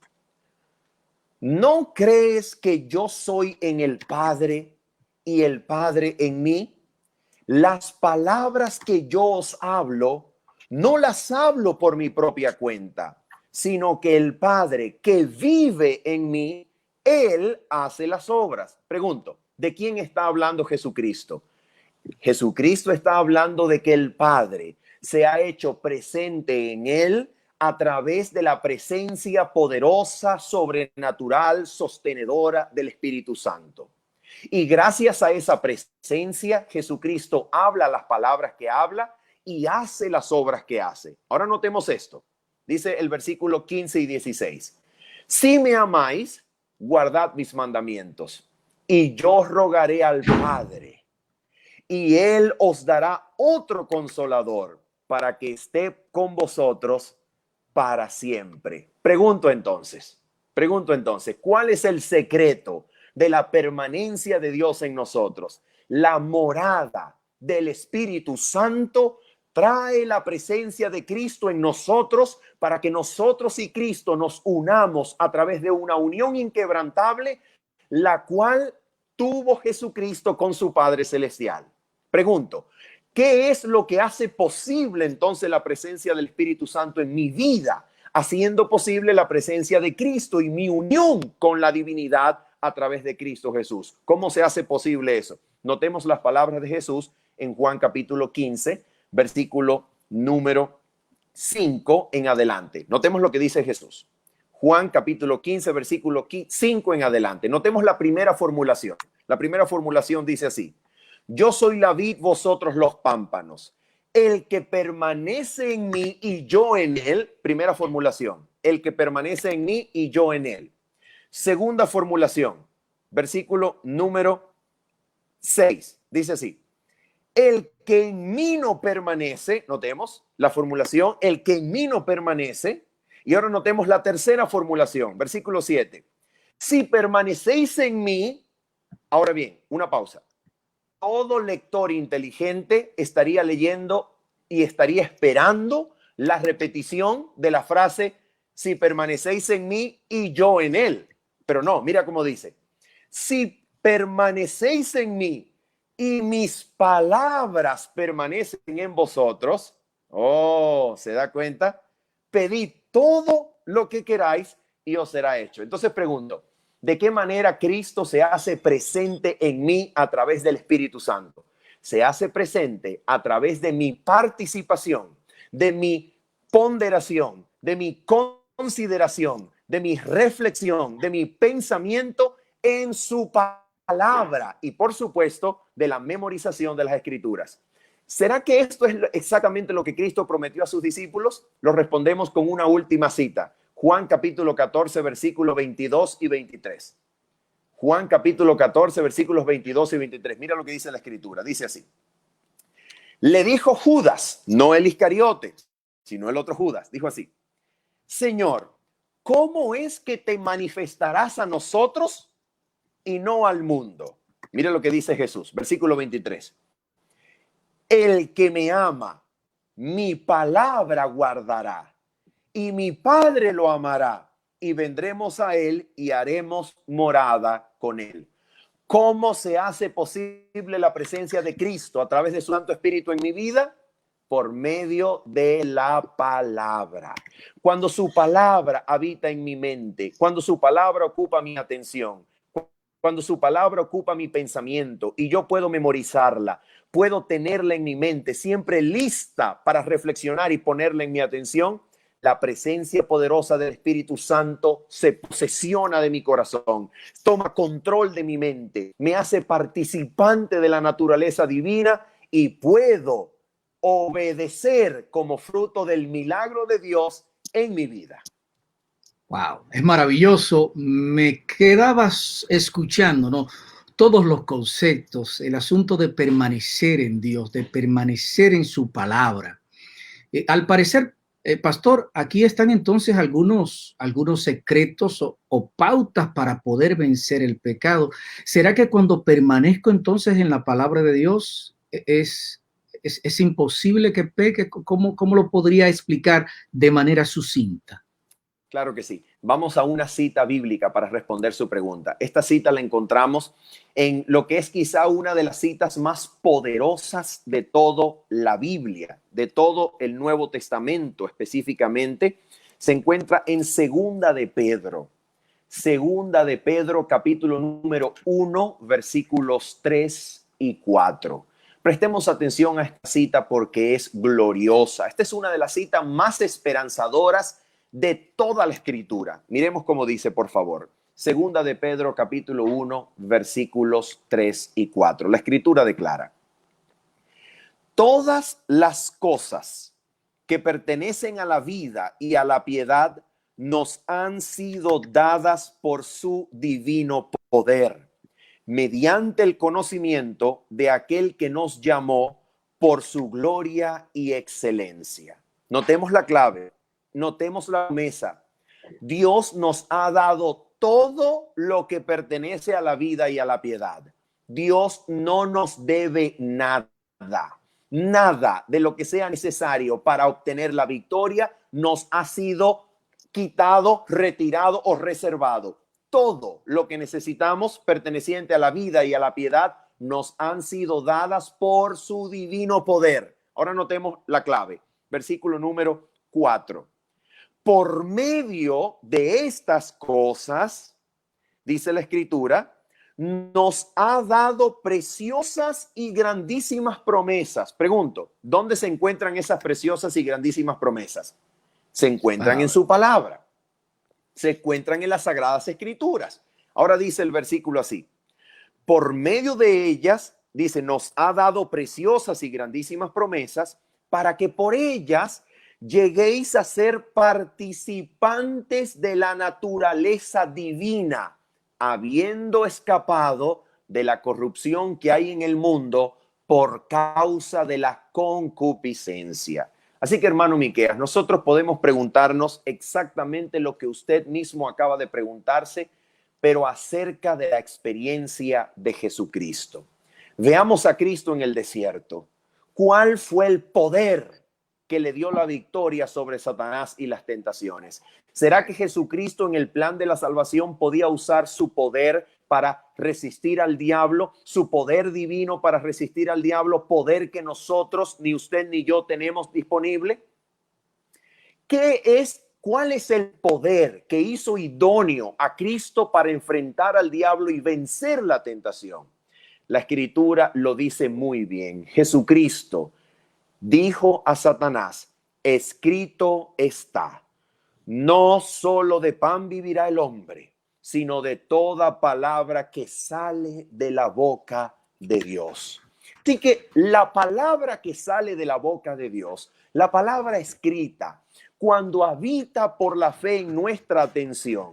¿No crees que yo soy en el Padre y el Padre en mí? Las palabras que yo os hablo, no las hablo por mi propia cuenta, sino que el Padre que vive en mí, Él hace las obras. Pregunto, ¿de quién está hablando Jesucristo? Jesucristo está hablando de que el Padre se ha hecho presente en Él a través de la presencia poderosa, sobrenatural, sostenedora del Espíritu Santo. Y gracias a esa presencia, Jesucristo habla las palabras que habla y hace las obras que hace. Ahora notemos esto. Dice el versículo 15 y 16. Si me amáis, guardad mis mandamientos, y yo rogaré al Padre, y Él os dará otro consolador para que esté con vosotros para siempre. Pregunto entonces, ¿cuál es el secreto de la permanencia de Dios en nosotros? La morada del Espíritu Santo trae la presencia de Cristo en nosotros para que nosotros y Cristo nos unamos a través de una unión inquebrantable, la cual tuvo Jesucristo con su Padre Celestial. Pregunto, ¿qué es lo que hace posible entonces la presencia del Espíritu Santo en mi vida, haciendo posible la presencia de Cristo y mi unión con la divinidad a través de Cristo Jesús? ¿Cómo se hace posible eso? Notemos las palabras de Jesús en Juan capítulo 15, versículo número 5 en adelante. Notemos lo que dice Jesús. Juan capítulo 15, versículo 5 en adelante. Notemos la primera formulación. La primera formulación dice así. Yo soy la vid, vosotros los pámpanos. El que permanece en mí y yo en él. Primera formulación. El que permanece en mí y yo en él. Segunda formulación. Versículo número 6. Dice así. El que en mí no permanece. Notemos la formulación. El que en mí no permanece. Y ahora notemos la tercera formulación. Versículo 7. Si permanecéis en mí. Ahora bien, una pausa. Todo lector inteligente estaría leyendo y estaría esperando la repetición de la frase, si permanecéis en mí y yo en él. Pero no, mira cómo dice, si permanecéis en mí y mis palabras permanecen en vosotros, oh, ¿se da cuenta? Pedid todo lo que queráis y os será hecho. Entonces pregunto, ¿de qué manera Cristo se hace presente en mí a través del Espíritu Santo? Se hace presente a través de mi participación, de mi ponderación, de mi consideración, de mi reflexión, de mi pensamiento en su palabra y, por supuesto, de la memorización de las Escrituras. ¿Será que esto es exactamente lo que Cristo prometió a sus discípulos? Lo respondemos con una última cita. Juan capítulo 14, versículos 22 y 23. Juan capítulo 14, versículos 22 y 23. Mira lo que dice la Escritura. Dice así. Le dijo Judas, no el Iscariote, sino el otro Judas. Dijo así. Señor, ¿cómo es que te manifestarás a nosotros y no al mundo? Mira lo que dice Jesús. Versículo 23. El que me ama, mi palabra guardará. Y mi Padre lo amará, y vendremos a él y haremos morada con él. ¿Cómo se hace posible la presencia de Cristo a través de su Santo Espíritu en mi vida? Por medio de la palabra. Cuando su palabra habita en mi mente, cuando su palabra ocupa mi atención, cuando su palabra ocupa mi pensamiento y yo puedo memorizarla, puedo tenerla en mi mente, siempre lista para reflexionar y ponerla en mi atención, la presencia poderosa del Espíritu Santo se posesiona de mi corazón, toma control de mi mente, me hace participante de la naturaleza divina y puedo obedecer como fruto del milagro de Dios en mi vida. Wow, es maravilloso. Me quedabas escuchando, ¿no? Todos los conceptos, el asunto de permanecer en Dios, de permanecer en su palabra. Al parecer, pastor, aquí están entonces algunos secretos o pautas para poder vencer el pecado. ¿Será que cuando permanezco entonces en la palabra de Dios es imposible que peque? ¿Cómo lo podría explicar de manera sucinta? Claro que sí. Vamos a una cita bíblica para responder su pregunta. Esta cita la encontramos en lo que es quizá una de las citas más poderosas de toda la Biblia, de todo el Nuevo Testamento específicamente. Se encuentra en Segunda de Pedro. Segunda de Pedro, capítulo número 1, versículos 3 y 4. Prestemos atención a esta cita porque es gloriosa. Esta es una de las citas más esperanzadoras de toda la Escritura. Miremos cómo dice, por favor. Segunda de Pedro, capítulo 1, versículos 3 y 4. La Escritura declara: todas las cosas que pertenecen a la vida y a la piedad nos han sido dadas por su divino poder, mediante el conocimiento de aquel que nos llamó por su gloria y excelencia. Notemos la clave. Notemos la mesa. Dios nos ha dado todo lo que pertenece a la vida y a la piedad. Dios no nos debe nada. Nada de lo que sea necesario para obtener la victoria nos ha sido quitado, retirado o reservado. Todo lo que necesitamos perteneciente a la vida y a la piedad nos han sido dadas por su divino poder. Ahora notemos la clave. Versículo número 4. Por medio de estas cosas, dice la Escritura, nos ha dado preciosas y grandísimas promesas. Pregunto, ¿dónde se encuentran esas preciosas y grandísimas promesas? Se encuentran en su palabra. Se encuentran en las Sagradas Escrituras. Ahora dice el versículo así: por medio de ellas, dice, nos ha dado preciosas y grandísimas promesas para que por ellas lleguéis a ser participantes de la naturaleza divina, habiendo escapado de la corrupción que hay en el mundo por causa de la concupiscencia. Así que, hermano Miqueas, nosotros podemos preguntarnos exactamente lo que usted mismo acaba de preguntarse, pero acerca de la experiencia de Jesucristo. Veamos a Cristo en el desierto. ¿Cuál fue el poder que le dio la victoria sobre Satanás y las tentaciones? ¿Será que Jesucristo en el plan de la salvación podía usar su poder para resistir al diablo, su poder divino para resistir al diablo, poder que nosotros, ni usted ni yo, tenemos disponible? ¿Cuál es el poder que hizo idóneo a Cristo para enfrentar al diablo y vencer la tentación? La Escritura lo dice muy bien. Jesucristo dijo a Satanás: escrito está, no solo de pan vivirá el hombre, sino de toda palabra que sale de la boca de Dios. Así que la palabra que sale de la boca de Dios, la palabra escrita, cuando habita por la fe en nuestra atención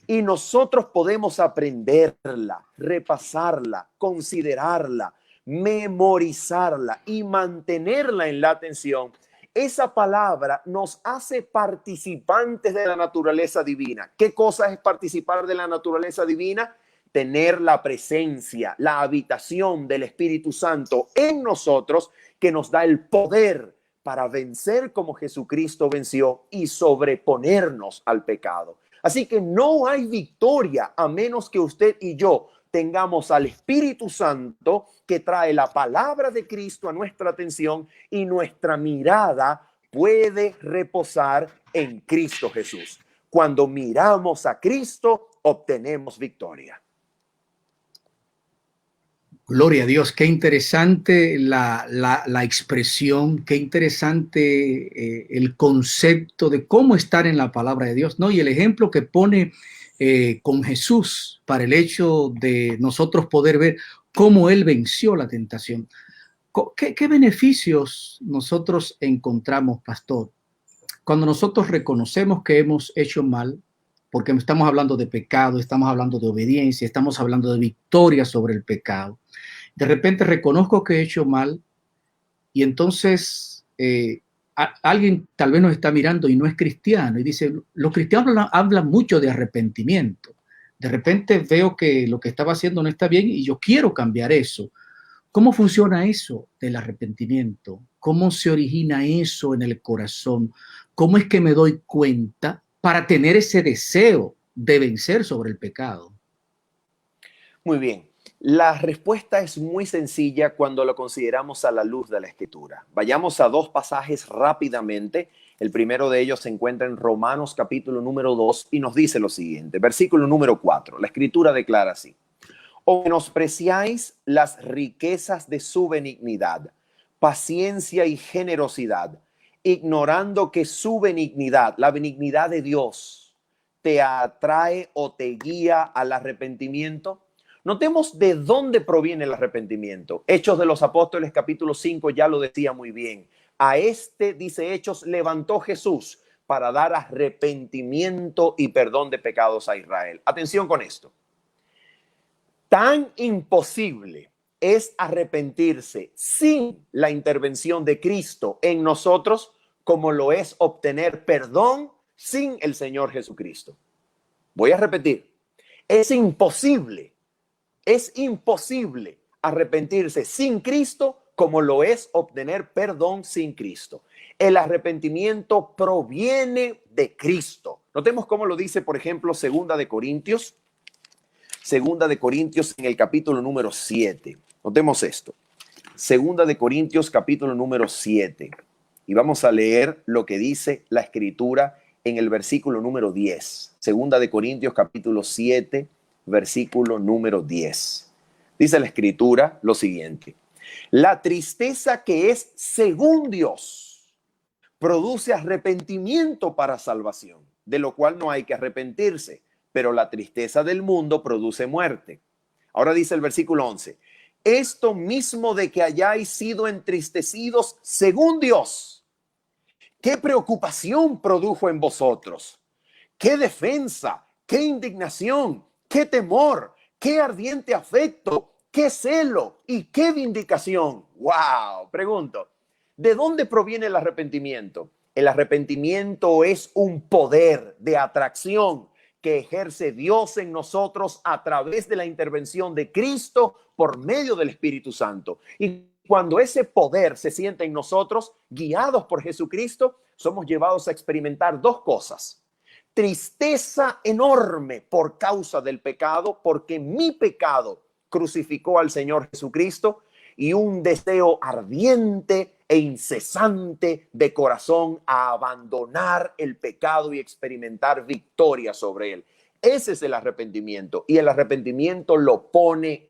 y nosotros podemos aprenderla, repasarla, considerarla, memorizarla y mantenerla en la atención, esa palabra nos hace participantes de la naturaleza divina. ¿Qué cosa es participar de la naturaleza divina? Tener la presencia, la habitación del Espíritu Santo en nosotros, que nos da el poder para vencer como Jesucristo venció y sobreponernos al pecado. Así que no hay victoria a menos que usted y yo tengamos al Espíritu Santo que trae la palabra de Cristo a nuestra atención y nuestra mirada puede reposar en Cristo Jesús. Cuando miramos a Cristo, obtenemos victoria. Gloria a Dios, qué interesante la expresión, qué interesante el concepto de cómo estar en la palabra de Dios, ¿no? Y el ejemplo que pone con Jesús para el hecho de nosotros poder ver cómo Él venció la tentación. ¿Qué beneficios nosotros encontramos, pastor, cuando nosotros reconocemos que hemos hecho mal? Porque estamos hablando de pecado, estamos hablando de obediencia, estamos hablando de victoria sobre el pecado. De repente reconozco que he hecho mal y entonces alguien tal vez nos está mirando y no es cristiano y dice, los cristianos hablan mucho de arrepentimiento. De repente veo que lo que estaba haciendo no está bien y yo quiero cambiar eso. ¿Cómo funciona eso del arrepentimiento? ¿Cómo se origina eso en el corazón? ¿Cómo es que me doy cuenta para tener ese deseo de vencer sobre el pecado? Muy bien. La respuesta es muy sencilla cuando lo consideramos a la luz de la Escritura. Vayamos a dos pasajes rápidamente. El primero de ellos se encuentra en Romanos capítulo número 2 y nos dice lo siguiente, versículo número 4. La Escritura declara así: o menospreciáis las riquezas de su benignidad, paciencia y generosidad, ignorando que su benignidad, la benignidad de Dios, te atrae o te guía al arrepentimiento. Notemos de dónde proviene el arrepentimiento. Hechos de los Apóstoles capítulo 5 ya lo decía muy bien. A este, dice Hechos, levantó Jesús para dar arrepentimiento y perdón de pecados a Israel. Atención con esto. Tan imposible es arrepentirse sin la intervención de Cristo en nosotros como lo es obtener perdón sin el Señor Jesucristo. Voy a repetir. Es imposible arrepentirse sin Cristo como lo es obtener perdón sin Cristo. El arrepentimiento proviene de Cristo. Notemos cómo lo dice, por ejemplo, Segunda de Corintios en el capítulo número 7. Notemos esto. Segunda de Corintios capítulo número 7. Y vamos a leer lo que dice la Escritura en el versículo número 10. Segunda de Corintios capítulo 7, versículo número 10. Dice la Escritura lo siguiente: la tristeza que es según Dios produce arrepentimiento para salvación, de lo cual no hay que arrepentirse, pero la tristeza del mundo produce muerte. Ahora dice el versículo 11: esto mismo de que hayáis sido entristecidos según Dios, ¿qué preocupación produjo en vosotros? ¿Qué defensa? ¿Qué indignación? ¿Qué temor? ¿Qué ardiente afecto? ¿Qué celo? ¿Y qué vindicación? ¡Wow! Pregunto, ¿de dónde proviene el arrepentimiento? El arrepentimiento es un poder de atracción que ejerce Dios en nosotros a través de la intervención de Cristo por medio del Espíritu Santo. Y cuando ese poder se siente en nosotros, guiados por Jesucristo, somos llevados a experimentar dos cosas: tristeza enorme por causa del pecado, porque mi pecado crucificó al Señor Jesucristo, y un deseo ardiente e incesante de corazón a abandonar el pecado y experimentar victoria sobre él. Ese es el arrepentimiento, y el arrepentimiento lo pone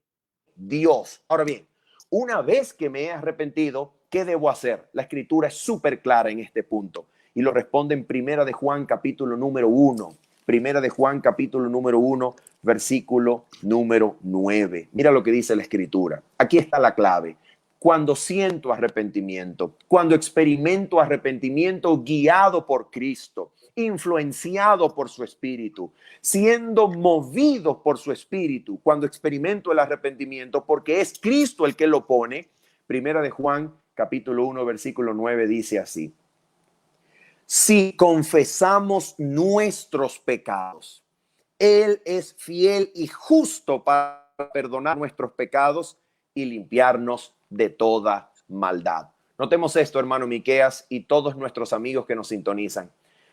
Dios. Ahora bien, una vez que me he arrepentido, ¿qué debo hacer? La Escritura es súper clara en este punto y lo responde en Primera de Juan capítulo número 1. Primera de Juan capítulo número 1, versículo número 9. Mira lo que dice la Escritura. Aquí está la clave. Cuando siento arrepentimiento, cuando experimento arrepentimiento guiado por Cristo, influenciado por su Espíritu, siendo movido por su Espíritu, cuando experimento el arrepentimiento, porque es Cristo el que lo pone, Primera de Juan capítulo 1, versículo 9 dice así: si confesamos nuestros pecados, Él es fiel y justo para perdonar nuestros pecados y limpiarnos de toda maldad. Notemos esto, hermano Miqueas, y todos nuestros amigos que nos sintonizan.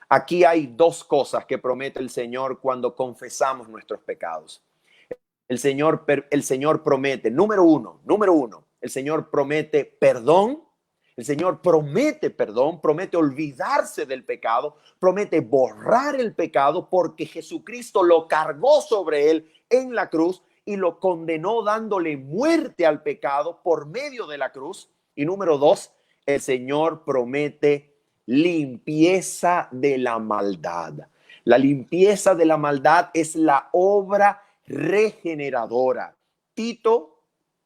Aquí hay dos cosas que promete el Señor cuando confesamos nuestros pecados. El Señor promete, número uno, el Señor promete perdón. El Señor promete perdón, promete olvidarse del pecado, promete borrar el pecado porque Jesucristo lo cargó sobre él en la cruz y lo condenó dándole muerte al pecado por medio de la cruz. Y número dos, el Señor promete limpieza de la maldad. La limpieza de la maldad es la obra regeneradora. Tito,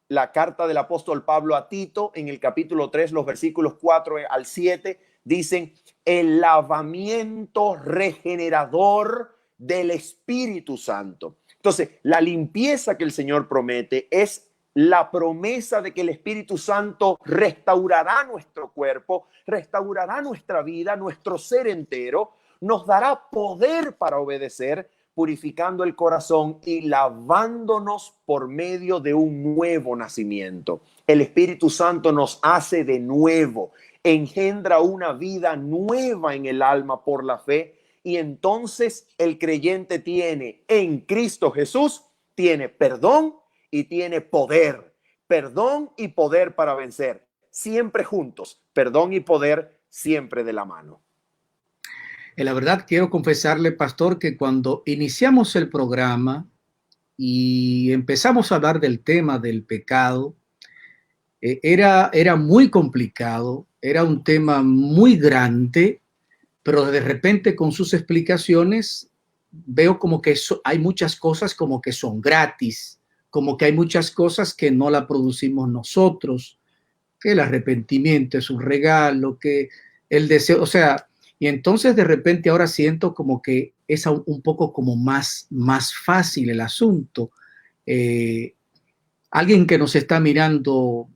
la carta del apóstol Pablo a Tito, en el capítulo 3, los versículos 4 al 7, dicen: el lavamiento regenerador del Espíritu Santo. Entonces, la limpieza que el Señor promete es la promesa de que el Espíritu Santo restaurará nuestro cuerpo, restaurará nuestra vida, nuestro ser entero, nos dará poder para obedecer, purificando el corazón y lavándonos por medio de un nuevo nacimiento. El Espíritu Santo nos hace de nuevo, engendra una vida nueva en el alma por la fe, y entonces el creyente tiene en Cristo Jesús, tiene perdón y tiene poder. Perdón y poder para vencer, siempre juntos. Perdón y poder siempre de la mano. La verdad, quiero confesarle, pastor, que cuando iniciamos el programa y empezamos a hablar del tema del pecado, era muy complicado, era un tema muy grande, pero de repente con sus explicaciones veo como que hay muchas cosas como que son gratis, como que hay muchas cosas que no la producimos nosotros, que el arrepentimiento es un regalo, que el deseo, o sea, y entonces de repente ahora siento como que es un poco como más fácil el asunto. Alguien que nos está mirando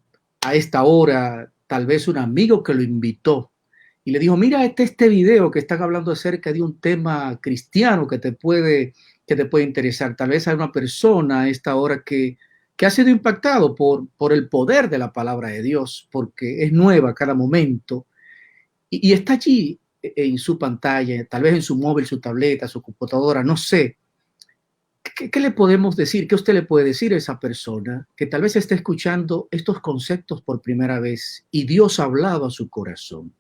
a esta hora, tal vez un amigo que lo invitó y le dijo: mira este video que están hablando acerca de un tema cristiano que te puede interesar. Tal vez hay una persona a esta hora que ha sido impactado por el poder de la palabra de Dios, porque es nueva cada momento y está allí en su pantalla, tal vez en su móvil, su tableta, su computadora, no sé. ¿Qué le podemos decir? ¿Qué usted le puede decir a esa persona que tal vez esté escuchando estos conceptos por primera vez y Dios ha hablado a su corazón?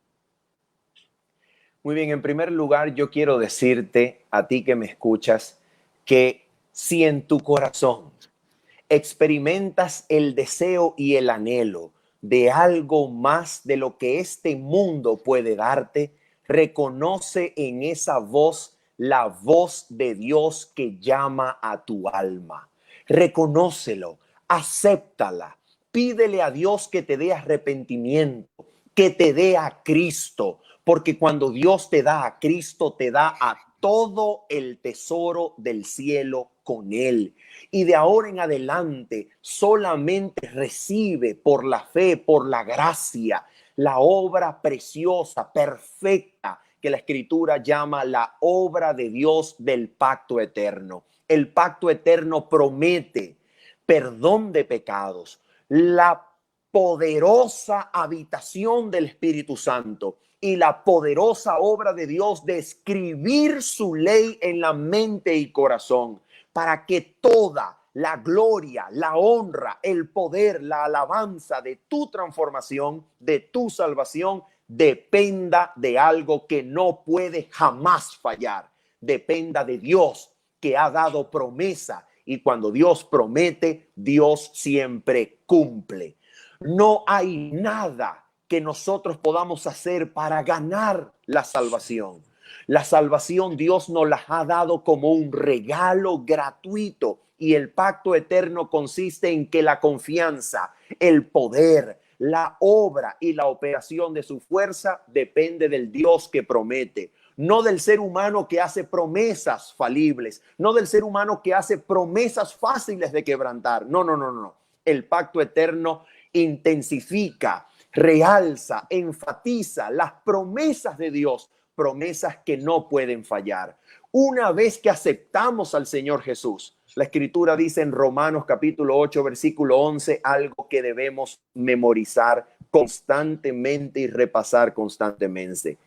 Muy bien, en primer lugar, yo quiero decirte a ti que me escuchas que si en tu corazón experimentas el deseo y el anhelo de algo más de lo que este mundo puede darte, reconoce en esa voz la voz de Dios que llama a tu alma. Reconócelo, acéptala, pídele a Dios que te dé arrepentimiento, que te dé a Cristo, porque cuando Dios te da a Cristo, te da a todo el tesoro del cielo con Él. Y de ahora en adelante solamente recibe por la fe, por la gracia, la obra preciosa, perfecta, que la Escritura llama la obra de Dios del pacto eterno. El pacto eterno promete perdón de pecados, la poderosa habitación del Espíritu Santo y la poderosa obra de Dios de escribir su ley en la mente y corazón, para que toda la gloria, la honra, el poder, la alabanza de tu transformación, de tu salvación, dependa de algo que no puede jamás fallar. Dependa de Dios, que ha dado promesa, y cuando Dios promete, Dios siempre cumple. No hay nada que nosotros podamos hacer para ganar la salvación. La salvación Dios nos la ha dado como un regalo gratuito, y el pacto eterno consiste en que la confianza, el poder, la obra y la operación de su fuerza depende del Dios que promete, no del ser humano que hace promesas falibles, no del ser humano que hace promesas fáciles de quebrantar. No. El pacto eterno intensifica, realza, enfatiza las promesas de Dios, promesas que no pueden fallar. Una vez que aceptamos al Señor Jesús, la Escritura dice en Romanos capítulo 8, versículo 11, algo que debemos memorizar constantemente y repasar constantemente.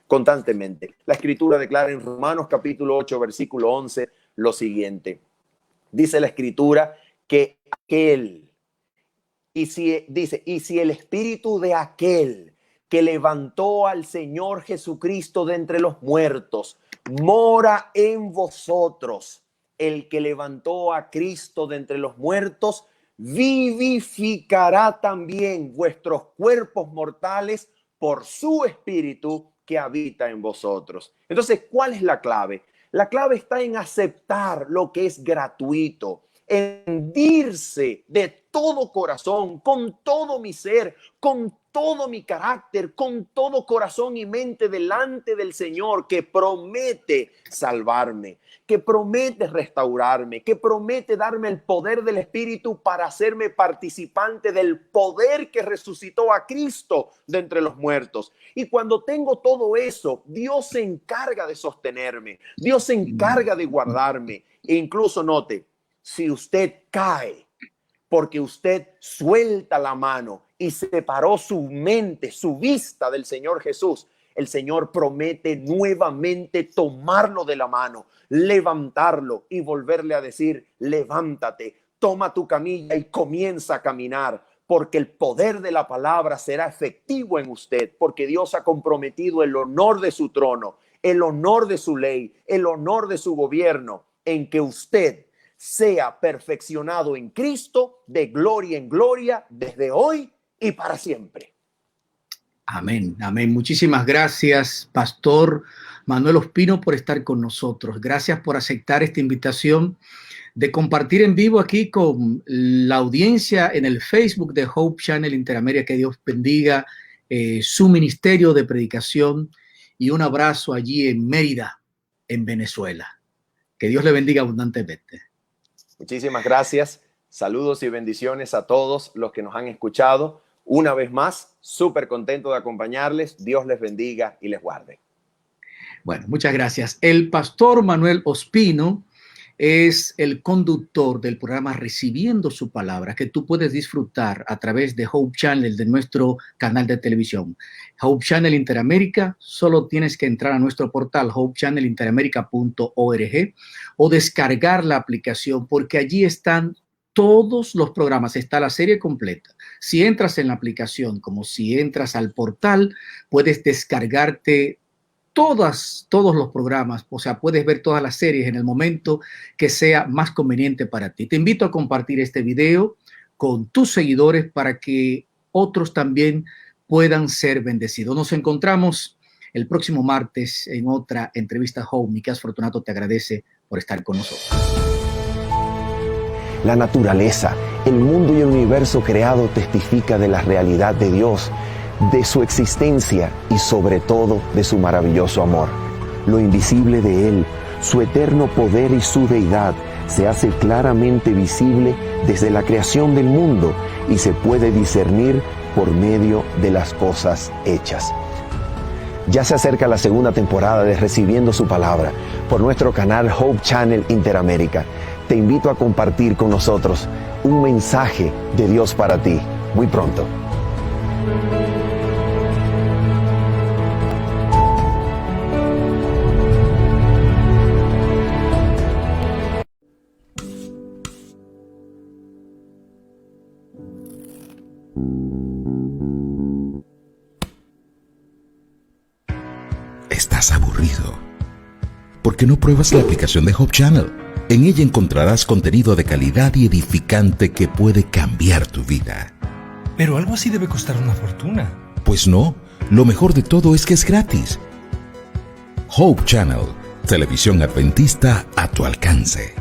La Escritura declara en Romanos capítulo 8, versículo 11, lo siguiente. Dice la Escritura que y si el espíritu de aquel que levantó al Señor Jesucristo de entre los muertos mora en vosotros, el que levantó a Cristo de entre los muertos vivificará también vuestros cuerpos mortales por su espíritu que habita en vosotros. Entonces, ¿cuál es la clave? La clave está en aceptar lo que es gratuito, en rendirse de todo corazón, con todo mi ser, con todo mi carácter, con todo corazón y mente delante del Señor, que promete salvarme, que promete restaurarme, que promete darme el poder del Espíritu para hacerme participante del poder que resucitó a Cristo de entre los muertos. Y cuando tengo todo eso, Dios se encarga de sostenerme, Dios se encarga de guardarme. E incluso note, si usted cae porque usted suelta la mano y separó su mente, su vista del Señor Jesús, el Señor promete nuevamente tomarlo de la mano, levantarlo y volverle a decir: levántate, toma tu camilla y comienza a caminar, porque el poder de la palabra será efectivo en usted, porque Dios ha comprometido el honor de su trono, el honor de su ley, el honor de su gobierno, en que usted sea perfeccionado en Cristo de gloria en gloria desde hoy y para siempre. Amén, amén. Muchísimas gracias, Pastor Manuel Ospino, por estar con nosotros. Gracias por aceptar esta invitación de compartir en vivo aquí con la audiencia en el Facebook de Hope Channel Interamérica. Que Dios bendiga su ministerio de predicación, y un abrazo allí en Mérida, en Venezuela. Que Dios le bendiga abundantemente. Muchísimas gracias. Saludos y bendiciones a todos los que nos han escuchado. Una vez más, súper contento de acompañarles. Dios les bendiga y les guarde. Bueno, muchas gracias. El pastor Manuel Ospino es el conductor del programa Recibiendo su Palabra, que tú puedes disfrutar a través de Hope Channel, de nuestro canal de televisión. Hope Channel Interamérica, solo tienes que entrar a nuestro portal hopechannelinteramerica.org o descargar la aplicación, porque allí están todos los programas, está la serie completa. Si entras en la aplicación, como si entras al portal, puedes descargarte todos los programas, o sea, puedes ver todas las series en el momento que sea más conveniente para ti. Te invito a compartir este video con tus seguidores para que otros también puedan ser bendecidos. Nos encontramos el próximo martes en otra entrevista Hope. Miqueas Fortunato te agradece por estar con nosotros. La naturaleza, el mundo y el universo creado testifica de la realidad de Dios, de su existencia y sobre todo de su maravilloso amor. Lo invisible de Él, su eterno poder y su deidad se hace claramente visible desde la creación del mundo y se puede discernir por medio de las cosas hechas. Ya se acerca la segunda temporada de Recibiendo su Palabra por nuestro canal Hope Channel Interamérica. Te invito a compartir con nosotros un mensaje de Dios para ti muy pronto. ¿Estás aburrido? ¿Por qué no pruebas la aplicación de Hope Channel? En ella encontrarás contenido de calidad y edificante que puede cambiar tu vida. Pero algo así debe costar una fortuna. Pues no, lo mejor de todo es que es gratis. Hope Channel, televisión adventista a tu alcance.